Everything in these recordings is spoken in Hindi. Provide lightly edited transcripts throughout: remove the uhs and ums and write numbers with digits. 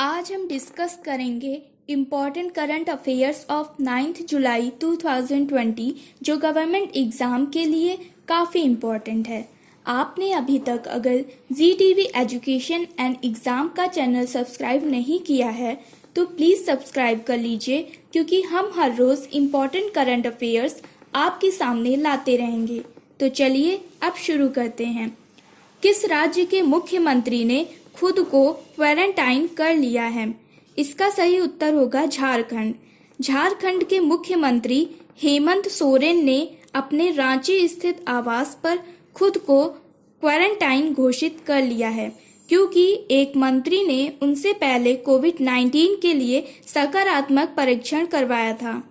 आज हम डिस्कस करेंगे इम्पॉर्टेंट करंट अफेयर्स ऑफ 9 जुलाई 2020 जो गवर्नमेंट एग्ज़ाम के लिए काफ़ी इम्पॉर्टेंट है। आपने अभी तक अगर जी टीवी एजुकेशन एंड एग्ज़ाम का चैनल सब्सक्राइब नहीं किया है तो प्लीज़ सब्सक्राइब कर लीजिए, क्योंकि हम हर रोज़ इम्पॉर्टेंट करंट अफेयर्स आपके सामने लाते रहेंगे। तो चलिए अब शुरू करते हैं। किस राज्य के मुख्यमंत्री ने खुद को क्वारंटाइन कर लिया है? इसका सही उत्तर होगा झारखंड। झारखंड के मुख्यमंत्री हेमंत सोरेन ने अपने रांची स्थित आवास पर खुद को क्वारंटाइन घोषित कर लिया है, क्योंकि एक मंत्री ने उनसे पहले कोविड-19 के लिए सकारात्मक परीक्षण करवाया था।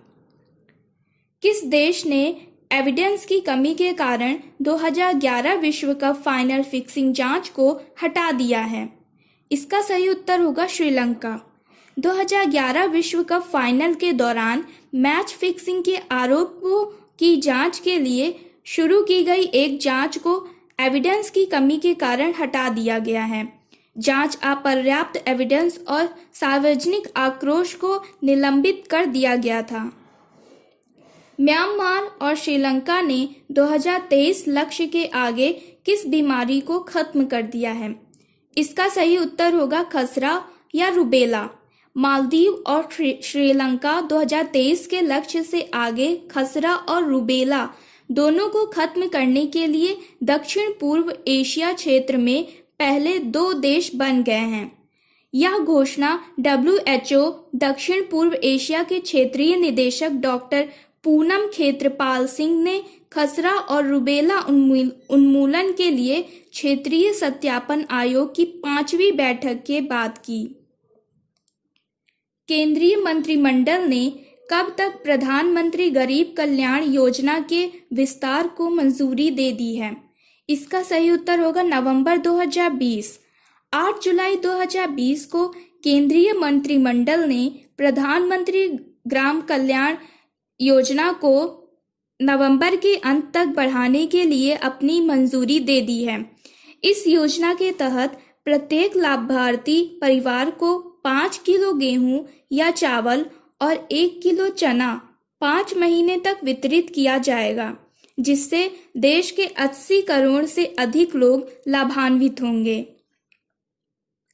किस देश ने एविडेंस की कमी के कारण 2011 विश्व कप फाइनल फिक्सिंग जांच को हटा दिया है? इसका सही उत्तर होगा श्रीलंका। 2011 विश्व कप फाइनल के दौरान मैच फिक्सिंग के आरोपों की जांच के लिए शुरू की गई एक जांच को एविडेंस की कमी के कारण हटा दिया गया है। जांच अपर्याप्त एविडेंस और सार्वजनिक आक्रोश को निलंबित कर दिया गया था। म्यांमार और श्रीलंका ने 2023 लक्ष्य के आगे किस बीमारी को खत्म कर दिया है? इसका सही उत्तर होगा खसरा या रूबेला। मालदीव और श्रीलंका 2023 के लक्ष्य से आगे खसरा और रूबेला दोनों को खत्म करने के लिए दक्षिण पूर्व एशिया क्षेत्र में पहले 2 देश बन गए हैं। यह घोषणा WHO दक्षिण पूर्व एशिया के क्षेत्रीय निदेशक डॉक्टर पूनम खेत्रपाल सिंह ने खसरा और रूबेला उन्मूलन के लिए क्षेत्रीय सत्यापन आयोग की 5वीं बैठक के बाद की। केंद्रीय मंत्रिमंडल ने कब तक प्रधानमंत्री गरीब कल्याण योजना के विस्तार को मंजूरी दे दी है? इसका सही उत्तर होगा नवंबर 2020। 8 जुलाई 2020 को केंद्रीय मंत्रिमंडल ने प्रधानमंत्री ग्राम कल्याण योजना को नवंबर के अंत तक बढ़ाने के लिए अपनी मंजूरी दे दी है। इस योजना के तहत प्रत्येक लाभार्थी परिवार को 5 किलो गेहूं या चावल और 1 किलो चना 5 महीने तक वितरित किया जाएगा, जिससे देश के 80 करोड़ से अधिक लोग लाभान्वित होंगे।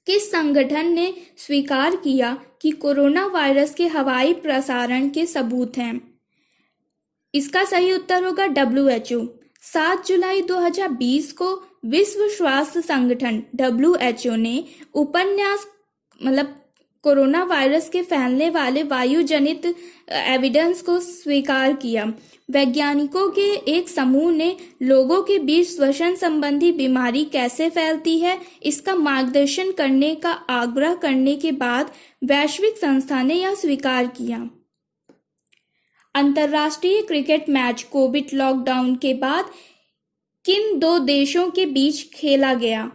किस संगठन ने स्वीकार किया कि कोरोना वायरस के हवाई प्रसारण के सबूत हैं? इसका सही उत्तर होगा WHO। 7 जुलाई 2020 को विश्व स्वास्थ्य संगठन WHO ने उपन्यास कोरोना वायरस के फैलने वाले वायु जनित एविडेंस को स्वीकार किया। वैज्ञानिकों के एक समूह ने लोगों के बीच श्वसन संबंधी बीमारी कैसे फैलती है इसका मार्गदर्शन करने का आग्रह करने के बाद वैश्विक संस्था ने यह स्वीकार किया। अंतर्राष्ट्रीय क्रिकेट मैच कोविड लॉकडाउन के बाद किन 2 देशों के बीच खेला गया?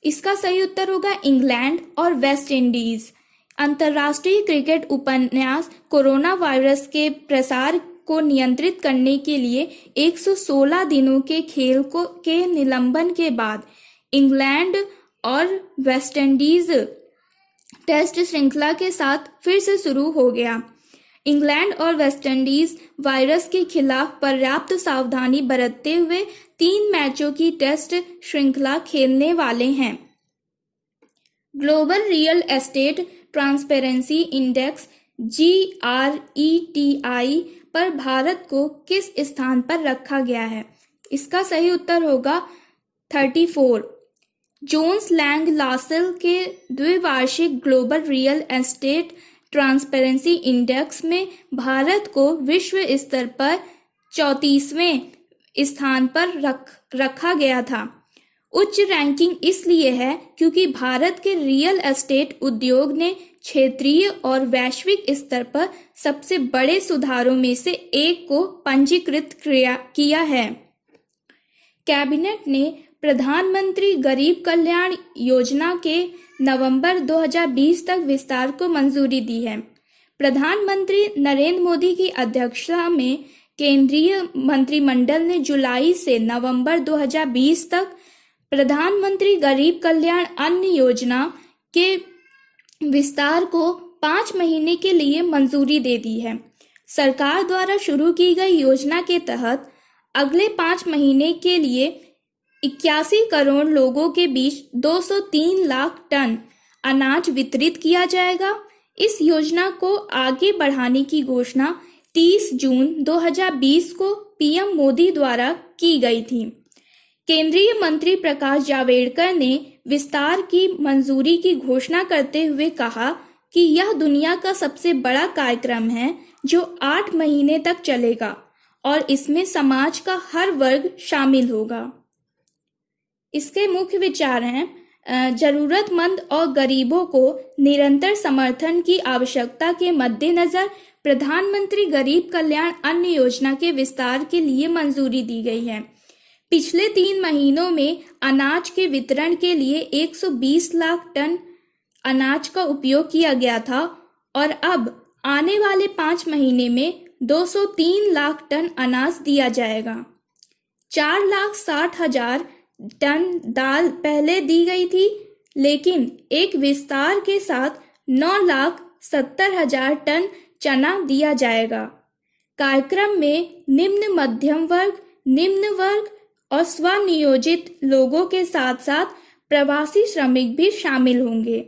इसका सही उत्तर होगा इंग्लैंड और वेस्ट इंडीज। अंतर्राष्ट्रीय क्रिकेट उपन्यास कोरोना वायरस के प्रसार को नियंत्रित करने के लिए 116 दिनों के खेल के निलंबन के बाद इंग्लैंड और वेस्ट इंडीज टेस्ट श्रृंखला के साथ फिर से शुरू हो गया। इंग्लैंड और वेस्ट इंडीज वायरस के खिलाफ पर्याप्त सावधानी बरतते हुए 3 मैचों की टेस्ट श्रृंखला खेलने वाले हैं। Global real estate transparency index GRETI पर भारत को किस स्थान पर रखा गया है? इसका सही उत्तर होगा 34। जोन्स लैंग लासेल के द्विवार्षिक global real estate transparency index में भारत को विश्व स्तर पर 34वें स्थान पर रखा गया था। उच्च रैंकिंग इसलिए है क्योंकि भारत के रियल एस्टेट उद्योग ने क्षेत्रीय और वैश्विक स्तर पर सबसे बड़े सुधारों में से एक को पंजीकृत किया है। कैबिनेट ने प्रधानमंत्री गरीब कल्याण योजना के नवंबर 2020 तक विस्तार को मंजूरी दी है। प्रधानमंत्री नरेंद्र मोदी की अध्यक्षता में केंद्रीय मंत्रिमंडल ने जुलाई से नवंबर 2020 तक प्रधानमंत्री गरीब कल्याण अन्न योजना के विस्तार को 5 महीने के लिए मंजूरी दे दी है। सरकार द्वारा शुरू की गई योजना के तहत अगले 5 महीने के लिए 81 करोड़ लोगों के बीच 203 लाख टन अनाज वितरित किया जाएगा। इस योजना को आगे बढ़ाने की घोषणा 30 जून 2020 को पीएम मोदी द्वारा की गई थी। केंद्रीय मंत्री प्रकाश जावड़ेकर ने विस्तार की मंजूरी की घोषणा करते हुए कहा कि यह दुनिया का सबसे बड़ा कार्यक्रम है जो 8 महीने तक चलेगा और इसमें समाज का हर वर्ग शामिल होगा। इसके मुख्य विचार हैं, जरूरतमंद और गरीबों को निरंतर समर्थन की आवश्यकता के मद्देनजर प्रधानमंत्री गरीब कल्याण अन्न योजना के विस्तार के लिए मंजूरी दी गई है। पिछले 3 महीनों में अनाज के वितरण के लिए 120 लाख टन अनाज का उपयोग किया गया था और अब आने वाले 5 महीने में 203 लाख टन अनाज दिया जाएगा। 4,60,000 टन दाल पहले दी गई थी, लेकिन एक विस्तार के साथ 9,70,000 टन चना दिया जाएगा। कार्यक्रम में मध्यम वर्ग और स्वनियोजित लोगों के साथ साथ प्रवासी श्रमिक भी शामिल होंगे।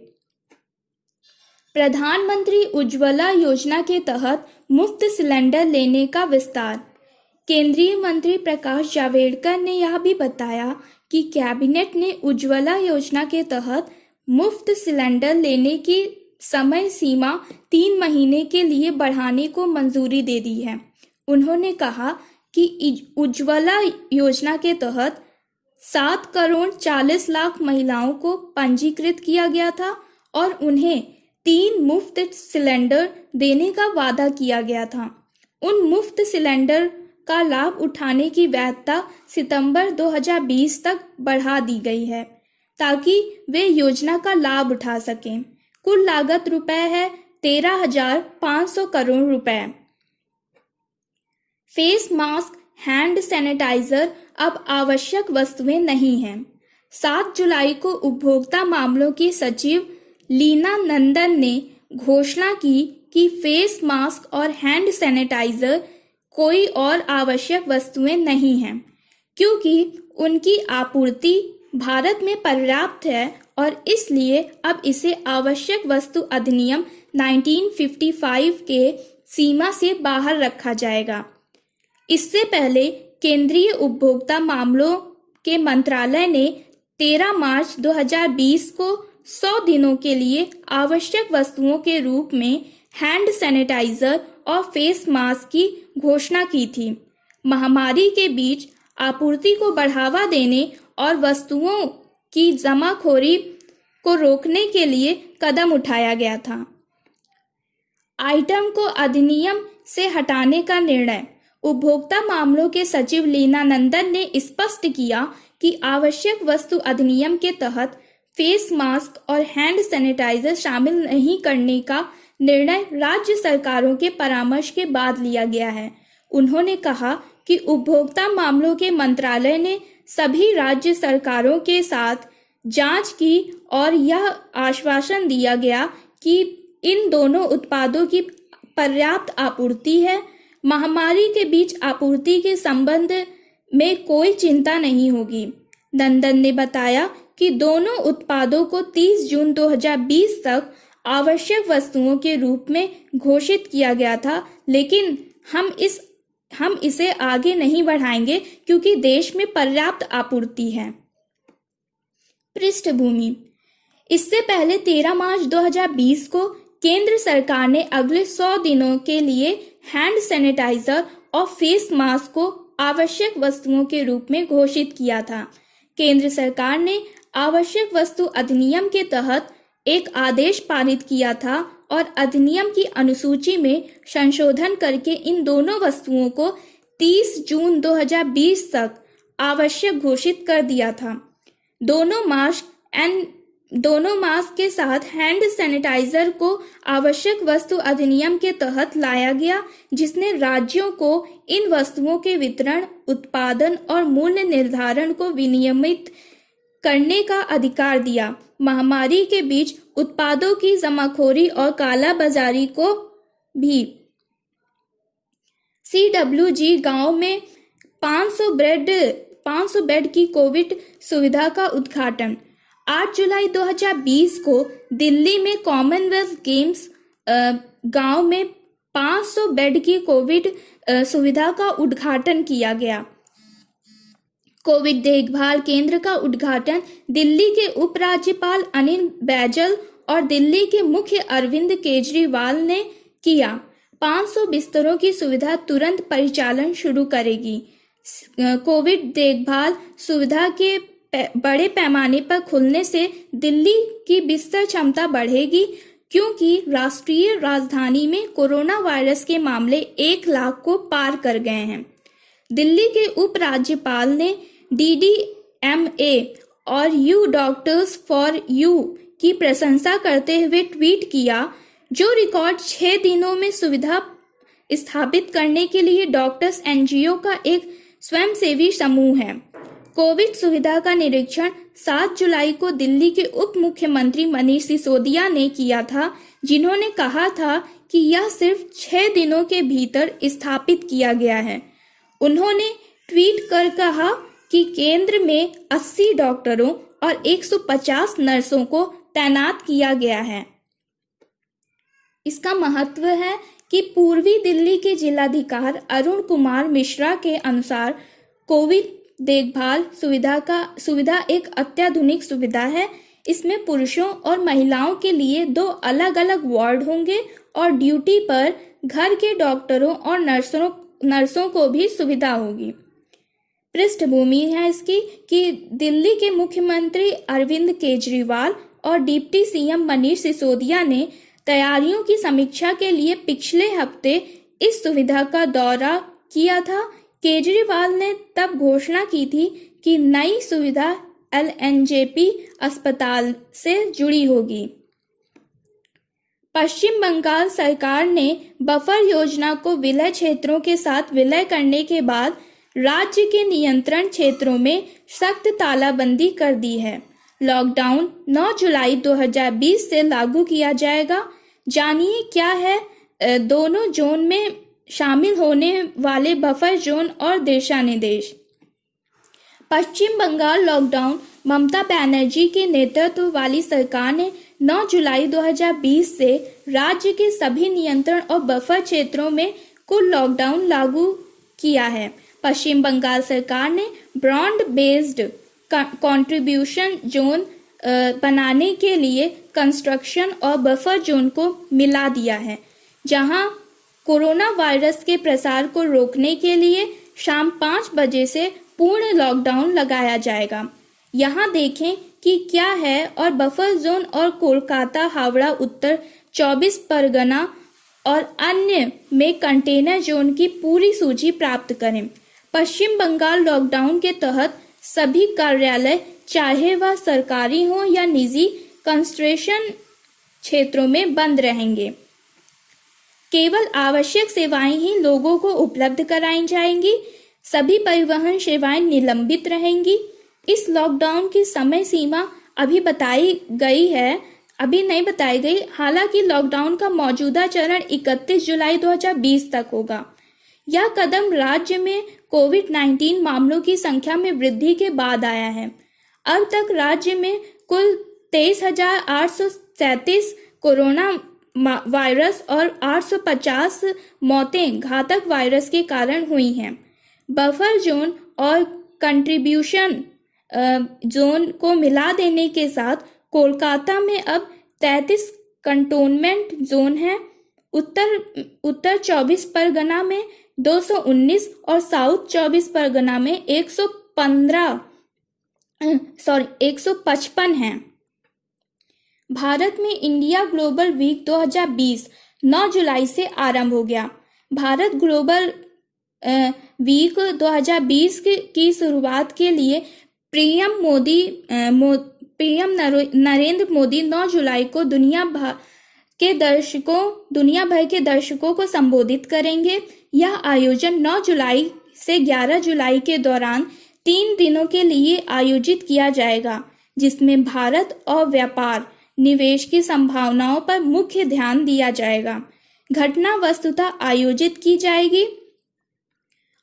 प्रधानमंत्री उज्ज्वला योजना के तहत मुफ्त सिलेंडर लेने का विस्तार। केंद्रीय मंत्री प्रकाश जावड़ेकर ने यह भी बताया कि कैबिनेट ने उज्ज्वला योजना के तहत मुफ्त सिलेंडर लेने की समय सीमा 3 महीने के लिए बढ़ाने को मंजूरी दे दी है। उन्होंने कहा कि उज्ज्वला योजना के तहत 7 करोड़ 40 लाख महिलाओं को पंजीकृत किया गया था और उन्हें 3 मुफ्त सिलेंडर देने का वादा किया गया था। उन मुफ्त सिलेंडर का लाभ उठाने की वैधता सितंबर 2020 तक बढ़ा दी गई है ताकि वे योजना का लाभ उठा सकें। कुल लागत रुपए है 13,500 करोड़ रुपए। फेस मास्क, हैंड सैनिटाइजर अब आवश्यक वस्तुएं नहीं हैं। 7 जुलाई को उपभोक्ता मामलों की सचिव लीना नंदन ने घोषणा की कि फेस मास्क और हैंड सैनिटाइजर कोई और आवश्यक वस्तुएं नहीं हैं, क्योंकि उनकी आपूर्ति भारत में पर्याप्त है और इसलिए अब इसे आवश्यक वस्तु अधिनियम 1955 के सीमा से बाहर रखा जाएगा। इससे पहले केंद्रीय उपभोक्ता मामलों के मंत्रालय ने 13 मार्च 2020 को 100 दिनों के लिए आवश्यक वस्तुओं के रूप में हैंड सैनिटाइजर और फेस मास्क की घोषणा की थी। महामारी के बीच आपूर्ति को बढ़ावा देने और वस्तुओं की जमाखोरी को रोकने के लिए कदम उठाया गया था। आइटम को अधिनियम से हटाने का निर्णय। उपभोक्ता मामलों के सचिव लीना नंदन ने स्पष्ट किया कि आवश्यक वस्तु अधिनियम के तहत फेस मास्क और हैंड सैनिटाइजर शामिल नहीं करने का निर्णय राज्य सरकारों के परामर्श के बाद लिया गया है। उन्होंने कहा कि उपभोक्ता मामलों के मंत्रालय ने सभी राज्य सरकारों के साथ जांच की और यह आश्वासन दिया गया कि इन दोनों उत्पादों की पर्याप्त आपूर्ति है। महामारी के बीच आपूर्ति के संबंध में कोई चिंता नहीं होगी। नंदन ने बताया कि दोनों उत्पादों को 30 जून 2020 तक आवश्यक वस्तुओं के रूप में घोषित किया गया था, लेकिन हम इसे आगे नहीं बढ़ाएंगे क्योंकि देश में पर्याप्त आपूर्ति है। पृष्ठभूमि। इससे पहले 13 मार्च 2020 को केंद्र सरकार ने अगले 100 दिनों के लिए हैंड सैनिटाइजर और फेस मास्क को आवश्यक वस्तुओं के रूप में घोषित किया था। केंद्र सरकार ने आवश्यक वस्तु अधिनियम के तहत एक आदेश पारित किया था और अधिनियम की अनुसूची में संशोधन करके इन दोनों वस्तुओं को 30 जून 2020 तक आवश्यक घोषित कर दिया था। दोनों मास्क के साथ हैंड सैनिटाइजर को आवश्यक वस्तु अधिनियम के तहत लाया गया, जिसने राज्यों को इन वस्तुओं के वितरण, उत्पादन और मूल्य निर्धारण को विनियमित करने का अधिकार दिया। महामारी के बीच उत्पादों की जमाखोरी और कालाबाजारी को भी। CWG गांव में 500 बेड की कोविड सुविधा का उद्घाटन। 8 जुलाई 2020 को दिल्ली में कॉमनवेल्थ गेम्स गांव में 500 बेड की कोविड सुविधा का उद्घाटन किया गया। कोविड देखभाल केंद्र का उद्घाटन दिल्ली के उपराज्यपाल अनिल बैजल और दिल्ली के मुख्य अरविंद केजरीवाल ने किया। 500 बिस्तरों की सुविधा तुरंत परिचालन शुरू करेगी। कोविड देखभाल सुविधा के बड़े पैमाने पर खुलने से दिल्ली की बिस्तर क्षमता बढ़ेगी, क्योंकि राष्ट्रीय राजधानी में कोरोना वायरस के मामले 1 लाख को पार कर गए हैं। दिल्ली के उपराज्यपाल ने DDMA और यू डॉक्टर्स फॉर यू की प्रशंसा करते हुए ट्वीट किया, जो रिकॉर्ड 6 दिनों में सुविधा स्थापित करने के लिए डॉक्टर्स NGO का एक स्वयंसेवी समूह है। कोविड सुविधा का निरीक्षण 7 जुलाई को दिल्ली के उप मुख्यमंत्री मनीष सिसोदिया ने किया था, जिन्होंने कहा था कि यह सिर्फ 6 दिनों के भीतर स्थापित किया गया है। उन्होंने ट्वीट कर कहा कि केंद्र में 80 डॉक्टरों और 150 नर्सों को तैनात किया गया है। इसका महत्व है कि पूर्वी दिल्ली के जिलाधिकारी अरुण कुमार मिश्रा के अनुसार कोविड देखभाल सुविधा एक अत्याधुनिक सुविधा है। इसमें पुरुषों और महिलाओं के लिए 2 अलग-अलग वार्ड होंगे और ड्यूटी पर घर के डॉक्टरों और नर्सों को भी सुविधा होगी। पृष्ठभूमि है इसकी कि दिल्ली के मुख्यमंत्री अरविंद केजरीवाल और डिप्टी CM मनीष सिसोदिया ने तैयारियों की समीक्षा के लिए पिछले हफ्ते इस सुविधा का दौरा किया था। केजरीवाल ने तब घोषणा की थी कि नई सुविधा LNJP अस्पताल से जुड़ी होगी। पश्चिम बंगाल सरकार ने बफर योजना को विलय क्षेत्रों के साथ विलय करने के बाद राज्य के नियंत्रण क्षेत्रों में सख्त तालाबंदी कर दी है। लॉकडाउन 9 जुलाई 2020 से लागू किया जाएगा। जानिए क्या है दोनों जोन में शामिल होने वाले बफर जोन और दिशा निर्देश। पश्चिम बंगाल लॉकडाउन। ममता बनर्जी के नेतृत्व वाली सरकार ने 9 जुलाई 2020 से राज्य के सभी नियंत्रण और बफर क्षेत्रों में कुल लॉकडाउन लागू किया है। पश्चिम बंगाल सरकार ने ब्रॉड बेस्ड कंट्रीब्यूशन जोन बनाने के लिए कंस्ट्रक्शन और बफर जोन को मिला दिया है, जहां कोरोना वायरस के प्रसार को रोकने के लिए शाम 5 बजे से पूर्ण लॉकडाउन लगाया जाएगा। यहां देखें कि क्या है और बफर जोन और कोलकाता, हावड़ा, उत्तर 24 परगना और अन्य में कंटेनर जोन की पूरी सूची प्राप्त करें। पश्चिम बंगाल लॉकडाउन के तहत सभी कार्यालय, चाहे वह सरकारी हो या निजी, कंस्ट्रक्शन क्षेत्रों में बंद रहेंगे। केवल आवश्यक सेवाएं ही लोगों को उपलब्ध कराई जाएंगी। सभी परिवहन सेवाएं निलंबित रहेंगी। इस लॉकडाउन की समय सीमा अभी नहीं बताई गई। हालांकि लॉकडाउन का मौजूदा चरण 31 जुलाई 2020 तक होगा। यह कदम राज्य में कोविड-19 मामलों की संख्या में वृद्धि के बाद आया है। अब तक राज्य में कुल 23,837 कोरोना वायरस और 850 मौतें घातक वायरस के कारण हुई हैं। बफर जोन और कंट्रीब्यूशन जोन को मिला देने के साथ कोलकाता में अब 33 कंटोनमेंट जोन है। उत्तर 24 परगना में 219 और साउथ 24 परगना में 155 हैं। भारत में इंडिया ग्लोबल वीक 2020 9 जुलाई से आरंभ हो गया। भारत ग्लोबल वीक 2020 की शुरुआत के लिए पीएम नरेंद्र मोदी 9 जुलाई को दुनिया भर के दर्शकों को संबोधित करेंगे। यह आयोजन 9 जुलाई से 11 जुलाई के दौरान 3 दिनों के लिए आयोजित किया जाएगा। जिसमें भारत और व्यापार निवेश की संभावनाओं पर मुख्य ध्यान दिया जाएगा। घटना वस्तुतः आयोजित की जाएगी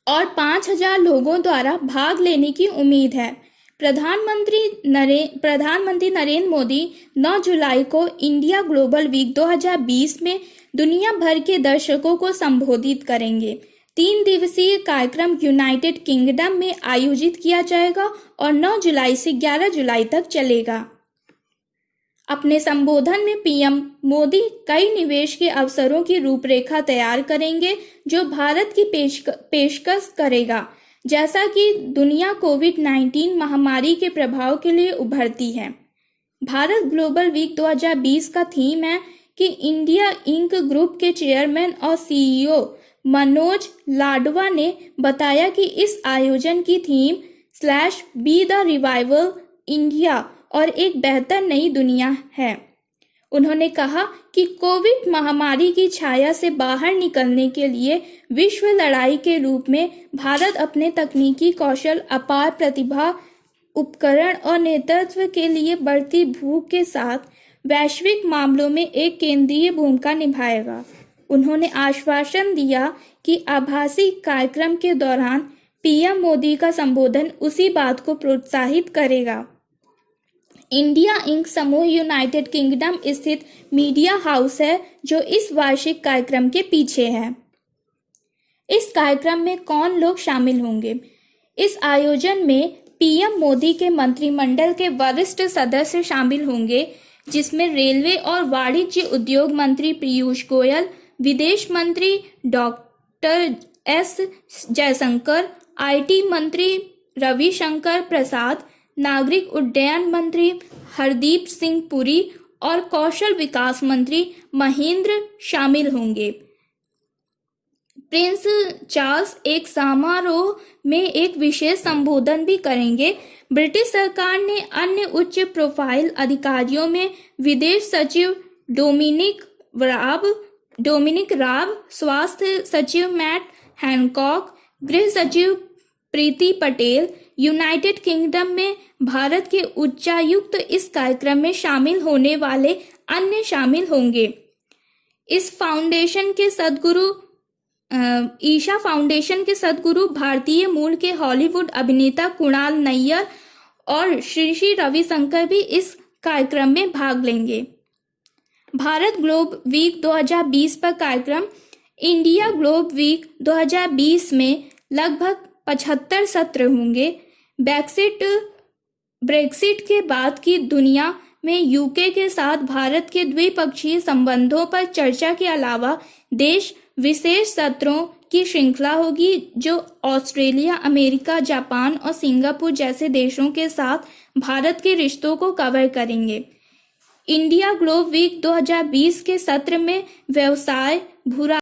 और 5,000 लोगों द्वारा भाग लेने की उम्मीद है। प्रधानमंत्री नरेंद्र मोदी 9 जुलाई को इंडिया ग्लोबल वीक 2020 में दुनिया भर के दर्शकों को संबोधित करेंगे। 3 दिवसीय कार्यक्रम यूनाइटेड किंगडम में आयोजित किया जाएगा और 9 जुलाई से 11 जुलाई तक चलेगा। अपने संबोधन में पीएम मोदी कई निवेश के अवसरों की रूपरेखा तैयार करेंगे जो भारत की पेशकश करेगा। जैसा कि दुनिया कोविड-19 महामारी के प्रभाव के लिए उभरती है। भारत ग्लोबल वीक 2020 का थीम है कि इंडिया इंक ग्रुप के चेयरमैन और सीईओ मनोज लाडवा ने बताया कि इस आयोजन की theme /be the revival India और एक बेहतर नई दुनिया है। उन्होंने कहा कि कोविड महामारी की छाया से बाहर निकलने के लिए विश्व लड़ाई के रूप में भारत अपने तकनीकी कौशल, अपार प्रतिभा, उपकरण और नेतृत्व के लिए बढ़ती भूख के साथ वैश्विक मामलों में एक केंद्रीय भूमिका निभाएगा। उन्होंने आश्वासन दिया कि आभासी कार्यक्रम के दौरान पीएम मोदी का संबोधन उसी बात को प्रोत्साहित करेगा। इंडिया इंक समूह यूनाइटेड किंगडम स्थित मीडिया हाउस है जो इस वार्षिक कार्यक्रम के पीछे है। इस कार्यक्रम में कौन लोग शामिल होंगे? इस आयोजन में पीएम मोदी के मंत्रिमंडल के वरिष्ठ सदस्य शामिल होंगे, जिसमें रेलवे और वाणिज्य उद्योग मंत्री पीयूष गोयल, विदेश मंत्री डॉक्टर एस जयशंकर, आईटी मंत्री रविशंकर प्रसाद, नागरिक उड्डयन मंत्री हरदीप सिंह पुरी और कौशल विकास मंत्री महेंद्र शामिल होंगे। प्रिंस चार्ल्स एक समारोह में एक विशेष संबोधन भी करेंगे। ब्रिटिश सरकार ने अन्य उच्च प्रोफाइल अधिकारियों में विदेश सचिव डोमिनिक राब, स्वास्थ्य सचिव मैट हैनकॉक, गृह सचिव प्रीति पटेल, यूनाइटेड किंगडम में भारत के उच्चायुक्त इस कार्यक्रम में शामिल होने वाले अन्य शामिल होंगे। इस फाउंडेशन के सदगुरु ईशा फाउंडेशन के सदगुरु भारतीय मूल के हॉलीवुड अभिनेता कुणाल नैयर और श्री रविशंकर भी इस कार्यक्रम में भाग लेंगे। भारत ग्लोब वीक 2020 पर कार्यक्रम। इंडिया ग्लोब वीक 2020 में लगभग 75 सत्र होंगे। ब्रेक्सिट के बाद की दुनिया में यूके के साथ भारत के द्विपक्षीय संबंधों पर चर्चा के अलावा देश विशेष सत्रों की श्रृंखला होगी जो ऑस्ट्रेलिया, अमेरिका, जापान और सिंगापुर जैसे देशों के साथ भारत के रिश्तों को कवर करेंगे। इंडिया ग्लोब वीक 2020 के सत्र में व्यवसाय, भूरा